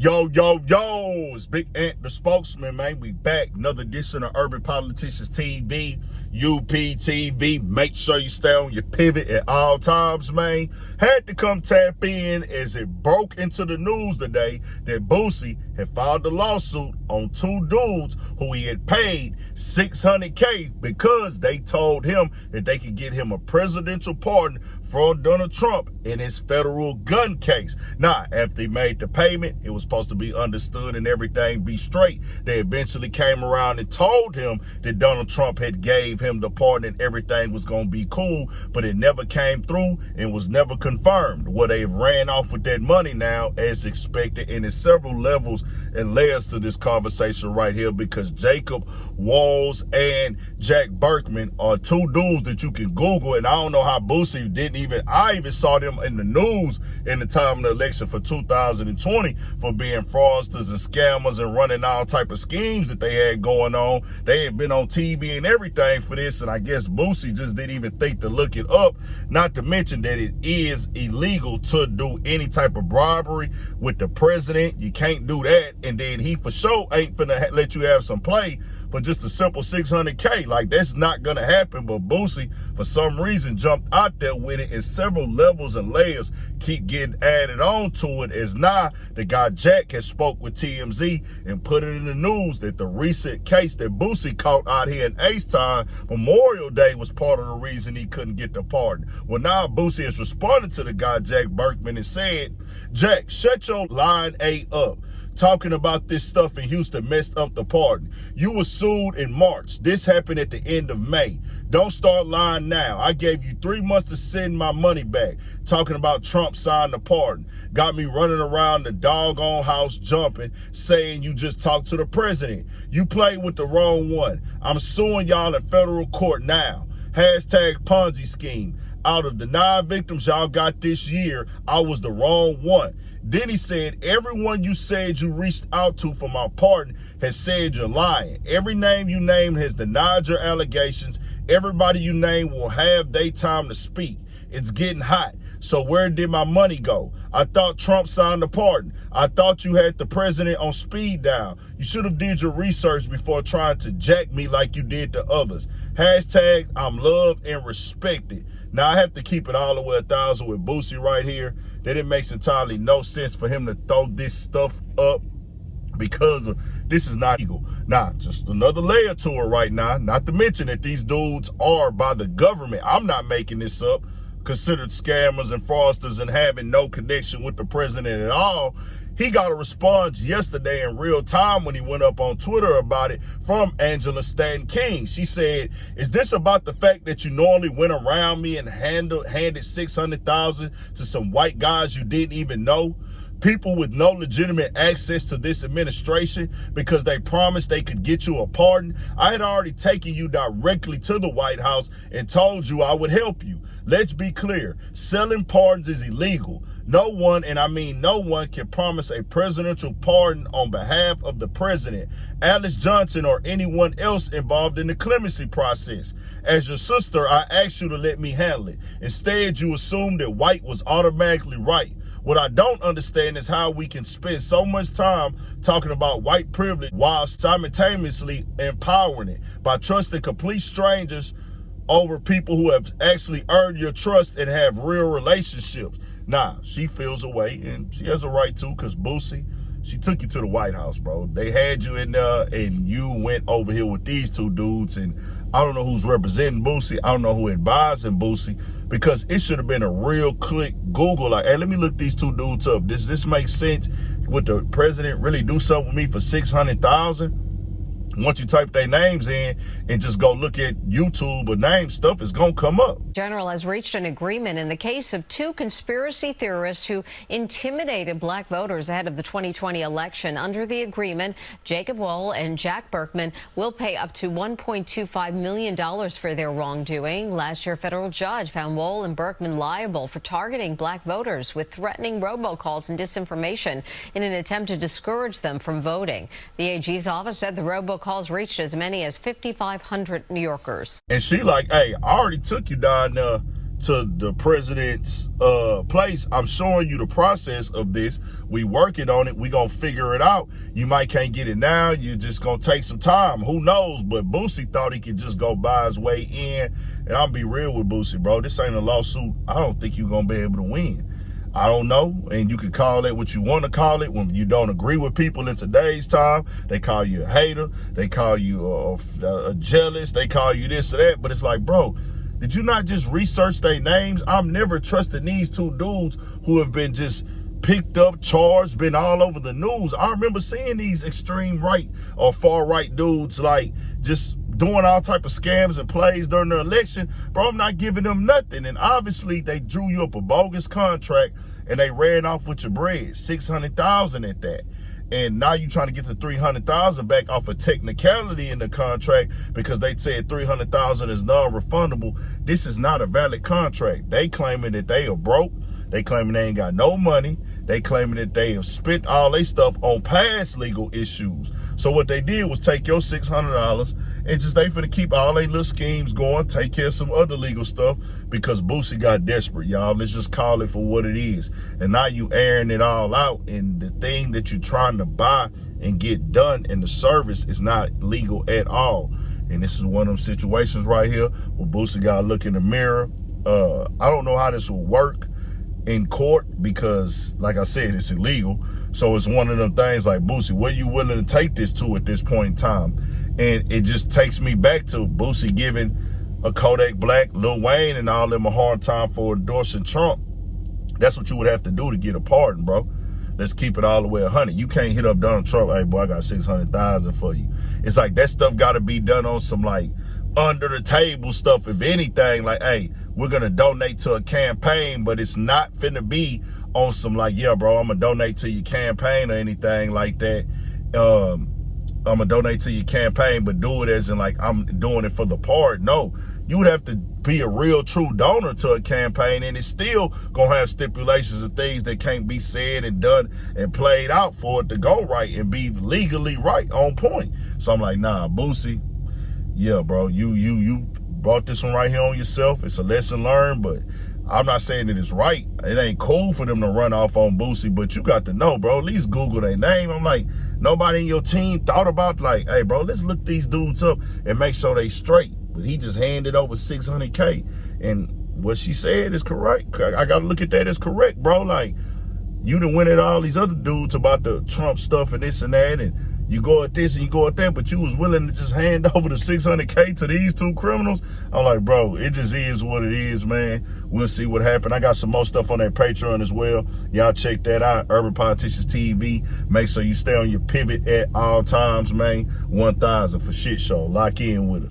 Yo, it's Big Ant, the spokesman, man. We back. Another edition of Urban Politicians TV, UPTV. Make sure you stay on your pivot at all times, man. Had to come tap in as it broke into the news today that Boosie had filed a lawsuit on two dudes who he had paid $600K because they told him that they could get him a presidential pardon from Donald Trump in his federal gun case. Now, after he made the payment, it was supposed to be understood and everything be straight. They eventually came around and told him that Donald Trump had gave him the pardon and everything was going to be cool, but it never came through and was never confirmed. Well, they've ran off with that money now as expected, and there's several levels and layers to this conversation right here because Jacob Walls and Jack Berkman are two dudes that you can Google, and I don't know how Boosie I even saw them in the news in the time of the election for 2020 for being fraudsters and scammers and running all type of schemes that they had going on. They had been on TV and everything for this, and I guess Boosie just didn't even think to look it up, not to mention that it is illegal to do any type of bribery with the president. You can't do that, and then he for sure ain't finna let you have some play for just a simple $600K. Like, that's not gonna happen, but Boosie, for some reason, jumped out there with it, and several levels and layers keep getting added on to it, as now the guy Jack has spoke with TMZ and put it in the news that the recent case that Boosie caught out here in H-Town, Memorial Day, was part of the reason he couldn't get the pardon. Well, now Boosie has responded to the guy Jack Berkman and said, "Jack, shut your line A up. Talking about this stuff in Houston messed up the pardon. You were sued in March. This happened at the end of May. Don't start lying now. I gave you 3 months to send my money back. Talking about Trump signed the pardon. Got me running around the doggone house jumping, saying you just talked to the president. You played with the wrong one. I'm suing y'all in federal court now. Hashtag Ponzi scheme. Out of the 9 victims y'all got this year, I was the wrong one." Then he said, "Everyone you said you reached out to for my pardon has said you're lying. Every name you named has denied your allegations. Everybody you named will have their time to speak. It's getting hot. So where did my money go? I thought Trump signed the pardon. I thought you had the president on speed dial. You should have did your research before trying to jack me like you did to others. Hashtag I'm loved and respected." Now, I have to keep it all the way 1,000 with Boosie right here, that it makes entirely no sense for him to throw this stuff up because this is not legal. Now, just another layer to it right now, not to mention that these dudes are, by the government, I'm not making this up, considered scammers and fraudsters and having no connection with the president at all. He got a response yesterday in real time when he went up on Twitter about it from Angela Stanton King. She said, "Is this about the fact that you normally went around me and handed $600,000 to some white guys you didn't even know? People with no legitimate access to this administration because they promised they could get you a pardon? I had already taken you directly to the White House and told you I would help you. Let's be clear, selling pardons is illegal. No one, and I mean no one, can promise a presidential pardon on behalf of the president, Alice Johnson, or anyone else involved in the clemency process. As your sister, I asked you to let me handle it. Instead, you assumed that white was automatically right. What I don't understand is how we can spend so much time talking about white privilege while simultaneously empowering it by trusting complete strangers over people who have actually earned your trust and have real relationships." Nah, she feels away, and she has a right to, because Boosie, she took you to the White House, bro. They had you in there, and you went over here with these two dudes, and I don't know who's representing Boosie. I don't know who advising Boosie, because it should have been a real quick Google, like, hey, let me look these two dudes up. Does this make sense? Would the president really do something with me for $600,000? Once you type their names in and just go look at YouTube or name stuff, it's going to come up. General has reached an agreement in the case of 2 conspiracy theorists who intimidated black voters ahead of the 2020 election. Under the agreement, Jacob Wall and Jack Berkman will pay up to $1.25 million for their wrongdoing. Last year, a federal judge found Wall and Berkman liable for targeting black voters with threatening robocalls and disinformation in an attempt to discourage them from voting. The AG's office said the robocalls reached as many as 5,500 New Yorkers. And she like, "Hey, I already took you down there to the president's place. I'm showing you the process of this. We working on it. We gonna figure it out. You might can't get it now. You just gonna take some time. Who knows? But Boosie thought he could just go buy his way in. And I'll be real with Boosie, bro. This ain't a lawsuit I don't think you're gonna be able to win. I don't know, and you can call it what you want to call it. When you don't agree with people in today's time, they call you a hater, they call you a jealous, they call you this or that. But it's like, bro, did you not just research their names? I'm never trusting these two dudes who have been just picked up, charged, been all over the news. I remember seeing these extreme right or far right dudes like just doing all type of scams and plays during the election. Bro, I'm not giving them nothing. And obviously they drew you up a bogus contract and they ran off with your bread, $600,000 at that. And now you trying to get the $300,000 back off a technicality in the contract because they said $300,000 is non-refundable. This is not a valid contract. They claiming that they are broke. They claiming they ain't got no money. They claiming that they have spent all their stuff on past legal issues. So what they did was take your $600 and just they finna keep all their little schemes going, take care of some other legal stuff because Boosie got desperate, y'all. Let's just call it for what it is. And now you airing it all out, and the thing that you're trying to buy and get done in the service is not legal at all. And this is one of them situations right here where Boosie got to look in the mirror. I don't know how this will work in court because, like I said, it's illegal. So it's one of them things like, Boosie, where you willing to take this to at this point in time? And it just takes me back to Boosie giving a Kodak Black, Lil Wayne, and all them a hard time for endorsing Trump. That's what you would have to do to get a pardon, bro. Let's keep it all the way 100. You can't hit up Donald Trump, hey, boy, I got 600,000 for you. It's like that stuff got to be done on some, like, under the table stuff, if anything, like, hey, we're going to donate to a campaign, but it's not finna be on some, like, yeah, bro, I'm going to donate to your campaign or anything like that. I'm going to donate to your campaign, but do it as in, like, I'm doing it for the pardon. No, you would have to be a real true donor to a campaign, and it's still going to have stipulations of things that can't be said and done and played out for it to go right and be legally right on point. So I'm like, nah, Boosie, yeah, bro, you brought this one right here on yourself. It's a lesson learned, but I'm not saying that it's right. It ain't cool for them to run off on Boosie, but you got to know, bro, at least Google their name. I'm like, nobody in your team thought about, like, hey, bro, let's look these dudes up and make sure they straight. But he just handed over $600K, and what she said is correct. I got to look at that as correct, bro. Like, you done went at all these other dudes about the Trump stuff and this and that, and you go at this and you go at that, but you was willing to just hand over the $600K to these two criminals. I'm like, bro, it just is what it is, man. We'll see what happens. I got some more stuff on that Patreon as well. Y'all check that out, Urban Politicians TV. Make sure you stay on your pivot at all times, man. 1,000 for shit show. Lock in with us.